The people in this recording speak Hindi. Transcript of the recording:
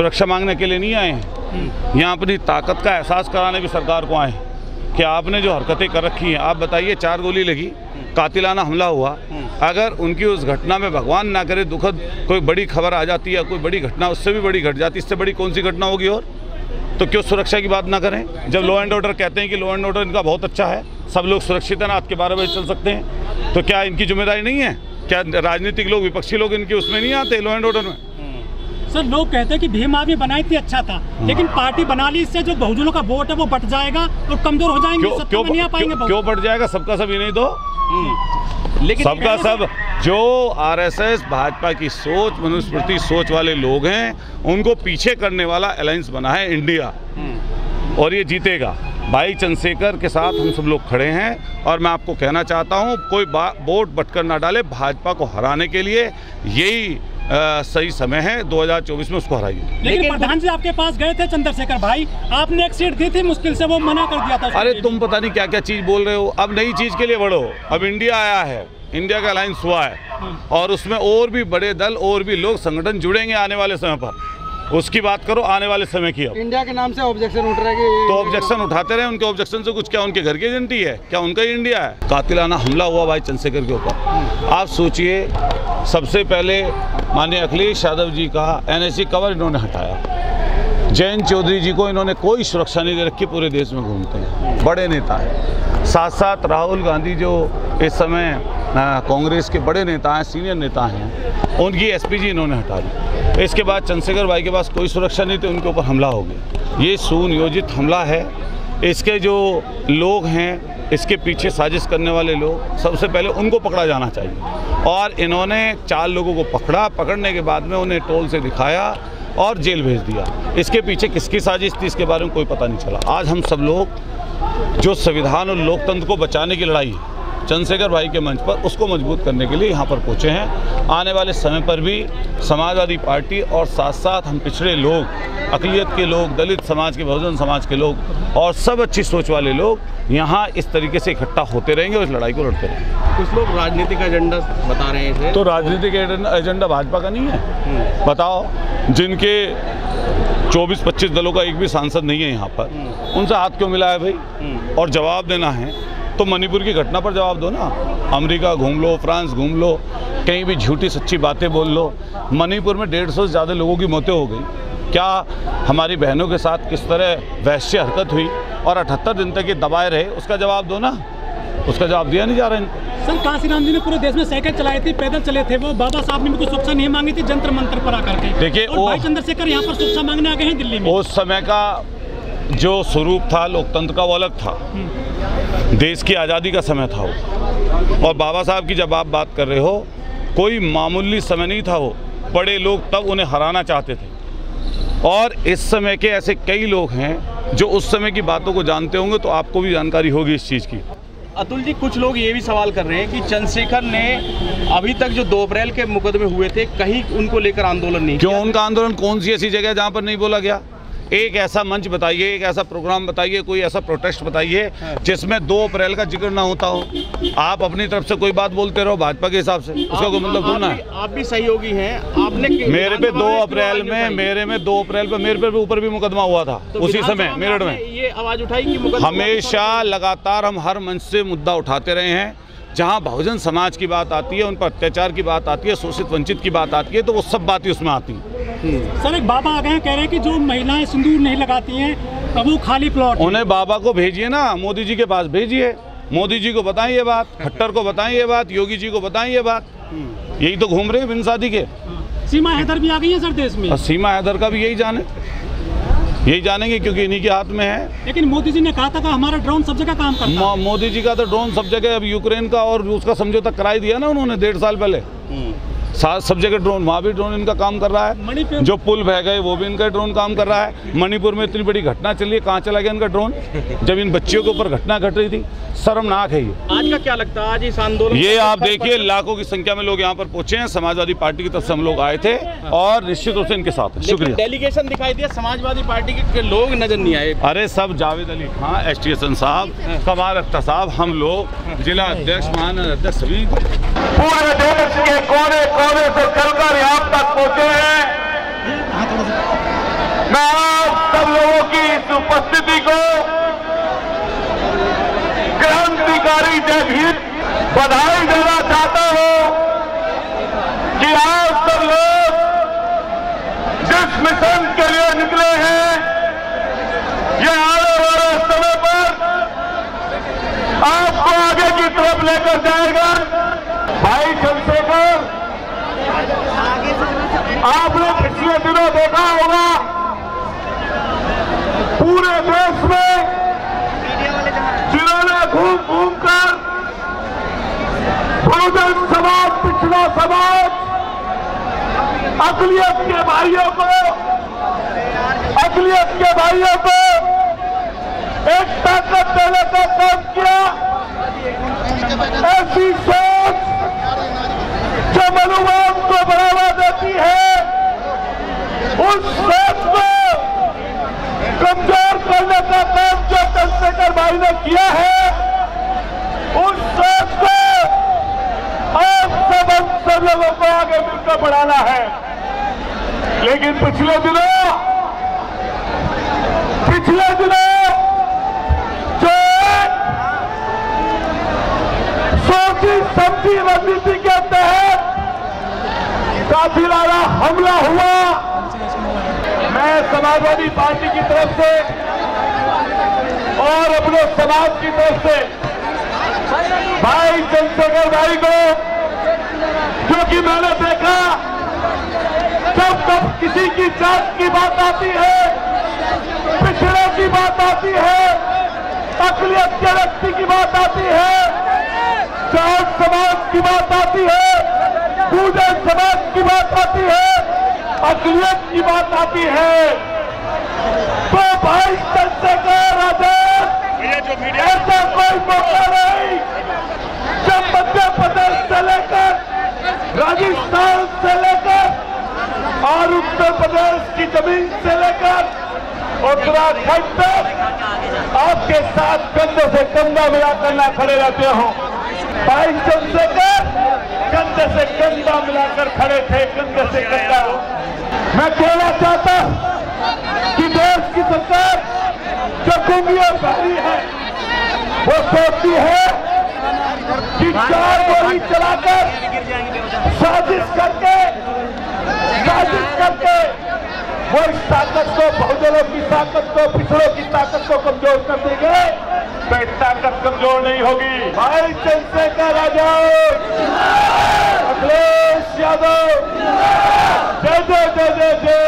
सुरक्षा मांगने के लिए नहीं आए हैं, यहाँ अपनी ताकत का एहसास कराने भी सरकार को आए कि आपने जो हरकतें कर रखी हैं। आप बताइए, 4 गोली लगी, कातिलाना हमला हुआ, अगर उनकी उस घटना में भगवान ना करे दुखद कोई बड़ी खबर आ जाती है, कोई बड़ी घटना उससे भी बड़ी घट जाती, इससे बड़ी कौन सी घटना होगी? और तो क्यों सुरक्षा की बात ना करें? जब लॉ एंड ऑर्डर कहते हैं कि लॉ एंड ऑर्डर इनका बहुत अच्छा है, सब लोग सुरक्षित है, रात के 12 बजे चल सकते हैं, तो क्या इनकी जिम्मेदारी नहीं है? क्या राजनीतिक लोग, विपक्षी लोग इनके उसमें नहीं आते लॉ एंड ऑर्डर में? सर, लोग कहते हैं कि भीम आर्मी बनाई थी, अच्छा था, लेकिन पार्टी बना ली, इससे जो बहुजनों का वोट है वो बट जाएगा और कमजोर हो जाएंगे, सत्ता में नहीं आ पाएंगे। क्यों बट जाएगा? सबका सब ही नहीं तो लेकिन सबका सब जो आरएसएस भाजपा की सोच, मनुस्मृति सोच वाले लोग हैं, उनको पीछे करने वाला अलायंस बना है इंडिया, और ये जीतेगा। भाई चंद्रशेखर के साथ हम सब लोग खड़े हैं, और मैं आपको कहना चाहता हूँ, कोई वोट बटकर ना डाले, भाजपा को हराने के लिए यही सही समय है, 2024 में उसको हराइए। लेकिन प्रधान जी आपके पास गए थे चंद्रशेखर भाई, आपने एक सीट दी थी, मुश्किल से वो मना कर दिया था। अरे तुम पता नहीं क्या क्या चीज बोल रहे हो, अब नई चीज के लिए बढ़ो। अब इंडिया आया है, इंडिया का अलायंस हुआ है, और उसमें और भी बड़े दल और भी लोग संगठन जुड़ेंगे आने वाले समय पर, उसकी बात करो आने वाले समय की। अब इंडिया के नाम से ऑब्जेक्शन उठ रहे हैं, तो ऑब्जेक्शन उठाते रहे, उनके ऑब्जेक्शन से कुछ क्या उनके घर की एजेंटी है? क्या उनका ही इंडिया है? कातिलाना हमला हुआ भाई चंद्रशेखर के ऊपर। आप सोचिए, सबसे पहले माननीय अखिलेश यादव जी का एनएसजी कवर इन्होंने हटाया, जयंत चौधरी जी को इन्होंने कोई सुरक्षा नहीं दे रखी, पूरे देश में घूमते हैं, बड़े नेता हैं। साथ साथ राहुल गांधी जो इस समय कांग्रेस के बड़े नेता हैं, सीनियर नेता हैं, उनकी एसपीजी इन्होंने हटा दी। इसके बाद चंद्रशेखर भाई के पास कोई सुरक्षा नहीं थी, उनके ऊपर हमला हो गया। ये सुनियोजित हमला है। इसके जो लोग हैं, इसके पीछे साजिश करने वाले लोग, सबसे पहले उनको पकड़ा जाना चाहिए, और इन्होंने 4 लोगों को पकड़ा, पकड़ने के बाद में उन्हें टोल से दिखाया और जेल भेज दिया। इसके पीछे किसकी साजिश थी, इसके बारे में कोई पता नहीं चला। आज हम सब लोग जो संविधान और लोकतंत्र को बचाने की लड़ाई है चंद्रशेखर भाई के मंच पर, उसको मजबूत करने के लिए यहाँ पर पहुँचे हैं। आने वाले समय पर भी समाजवादी पार्टी और साथ साथ हम पिछड़े लोग, अक़लियत के लोग, दलित समाज के, बहुजन समाज के लोग और सब अच्छी सोच वाले लोग यहाँ इस तरीके से इकट्ठा होते रहेंगे और इस लड़ाई को लड़ते रहेंगे। कुछ लोग राजनीतिक एजेंडा बता रहे हैं, तो राजनीतिक एजेंडा भाजपा का नहीं है? बताओ, जिनके 24-25 दलों का एक भी सांसद नहीं है यहाँ पर, उनसे हाथ क्यों मिला है भाई? और जवाब देना है तो मणिपुर की घटना पर जवाब दो ना। अमेरिका घूम लो, फ्रांस घूम लो, कहीं भी झूठी सच्ची बातें बोल लो। मणिपुर में 150 से ज़्यादा लोगों की मौतें हो गई। क्या हमारी बहनों के साथ किस तरह वैश्य हरकत हुई और 78 दिन तक ये दबाए रहे, उसका जवाब दो ना। उसका जवाब दिया नहीं जा रहा है। सर, कांशीराम जी ने पूरे देश में साइकिल चलाई थी, पैदल चले थे वो, बाबा साहब ने भी कुछ सुरक्षा नहीं मांगी थी जंतर मंतर पर आकर के। देखिए, भाई चंद्रशेखर यहाँ पर सुरक्षा मांगने आ गए हैं दिल्ली में। उस समय का जो स्वरूप था लोकतंत्र का, वो अलग था, देश की आज़ादी का समय था वो। और बाबा साहब की जब आप बात कर रहे हो, कोई मामूली समय नहीं था वो। बड़े लोग तब उन्हें हराना चाहते थे, और इस समय के ऐसे कई लोग हैं जो उस समय की बातों को जानते होंगे, तो आपको भी जानकारी होगी इस चीज़ की। अतुल जी, कुछ लोग ये भी सवाल कर रहे हैं कि चंद्रशेखर ने अभी तक जो 2 अप्रैल के मुकदमे हुए थे, कहीं उनको लेकर आंदोलन नहीं किया। क्यों उनका आंदोलन? कौन सी ऐसी जगह जहाँ पर नहीं बोला गया? एक ऐसा मंच बताइए, एक ऐसा प्रोग्राम बताइए, कोई ऐसा प्रोटेस्ट बताइए जिसमें 2 अप्रैल का जिक्र ना होता हो। आप अपनी तरफ से कोई बात बोलते रहो भाजपा के हिसाब से, उसका कोई मतलब थोड़ा है। आप भी सहयोगी हैं, आपने मेरे पे 2 अप्रैल में, मेरे 2 अप्रैल पे मेरे पे ऊपर भी मुकदमा हुआ था, उसी समय मेरठ में। ये आवाज उठाई कि हमेशा लगातार हम हर मंच से मुद्दा उठाते रहे हैं। जहाँ बहुजन समाज की बात आती है, उन पर अत्याचार की बात आती है, शोषित वंचित की बात आती है, तो वो सब बातें उसमें आती हैं। सर, एक बाबा आ गए हैं, कह रहे हैं कि जो महिलाएं सिंदूर नहीं लगाती हैं, अब वो खाली प्लॉट। उन्हें बाबा को भेजिए ना, मोदी जी के पास भेजिए, मोदी जी को बताएं ये बात, खट्टर को बताएं ये बात, योगी जी को बताएं ये बात। यही तो घूम रहे हैं बिन शादी के। सीमा हैदर भी आ गई है सर देश में। सीमा हैदर का भी यही जानेंगे क्योंकि इन्हीं के हाथ में है। लेकिन मोदी जी ने कहा था कि हमारा ड्रोन सब जगह काम करता है। मोदी जी का तो ड्रोन सब जगह, अब यूक्रेन का और रूस का समझौता कराई दिया ना उन्होंने 1.5 साल पहले। सब जगह ड्रोन, वहाँ भी ड्रोन इनका काम कर रहा है। जो पुल बह गए वो भी इनका ड्रोन काम कर रहा है। मणिपुर में इतनी बड़ी घटना चली है, कहाँ चला गया इनका ड्रोन जब इन बच्चियों के ऊपर घटना घट रही थी? शर्मनाक है ये। आज का क्या लगता है, आज इस आंदोलन, ये आप देखिए लाखों की संख्या में लोग यहाँ पर पहुंचे हैं। समाजवादी पार्टी की तरफ से हम लोग आए थे और निश्चित रूप से इनके साथ है। शुक्रिया। डेलीगेशन दिखाई दिया, समाजवादी पार्टी के लोग नजर नहीं आए। अरे सब जावेद अली खां, एसटीएसन साहब, कमाल अख्तर साहब, हम लोग जिला अध्यक्ष, महानगर सभी पूरे देश के कोने कोने से चलकर यहाँ तक पहुँचे हैं। सब लोगों की इस उपस्थिति को क्रांतिकारी जगहित बधाई देना चाहता हूं कि आप सब लोग जिस मिशन के लिए निकले हैं, ये आने वाले समय पर आपको आगे की तरफ लेकर जाएगा। भाई चंद्रशेखर, आपने पिछले दिनों देखा होगा पूरे देश में जिन्होंने घूम घूम कर बहुजन समाज, पिछड़ा समाज, अक़लियत के भाइयों को एक ताकत देने का काम किया। ऐसी सोच जो मनुवाद को बढ़ावा देती है, उस सोच को कमजोर करने का काम जो चंद्रशेखर भाई ने किया है, उस सोच को आप सब लोगों को आगे मिलकर बढ़ाना है। लेकिन पिछले दिनों जो सोची समझी रणनीति के तहत काफिलाना हमला हुआ, मैं समाजवादी पार्टी की तरफ से और अपने समाज की तरफ से भाई चंद्रशेखर भाई को, क्योंकि मैंने देखा जब किसी की जात की बात आती है, पिछड़े की बात आती है, अक़लियत के व्यक्ति की बात आती है, जाट समाज की बात आती है, पूजन समाज की बात आती है, अक़लियत की बात आती है, तो भाई चंद्रशेखर आजाद ऐसा कोई मौका नहीं। जब मध्य प्रदेश से लेकर राजस्थान से लेकर और उत्तर प्रदेश की जमीन से लेकर उत्तराखंड तक आपके साथ कंधे से कंधा मिलाकर ना खड़े रहते हो। भाई चंद्रशेखर कंधे से कंधा मिलाकर खड़े थे, कंधे से कंधा। मैं कहना चाहता कि देश की सरकार जो कुंगियां भरी है, वो सोचती है कि चार गोली चलाकर साजिश करके वो इस ताकत को, बहुजनों की ताकत को, पिछड़ों की ताकत को कमजोर कर देंगे, तो इस ताकत कमजोर नहीं होगी। भाई चंद्रशेखर आजाद, अखिलेश यादव, जय जय जय जय जय।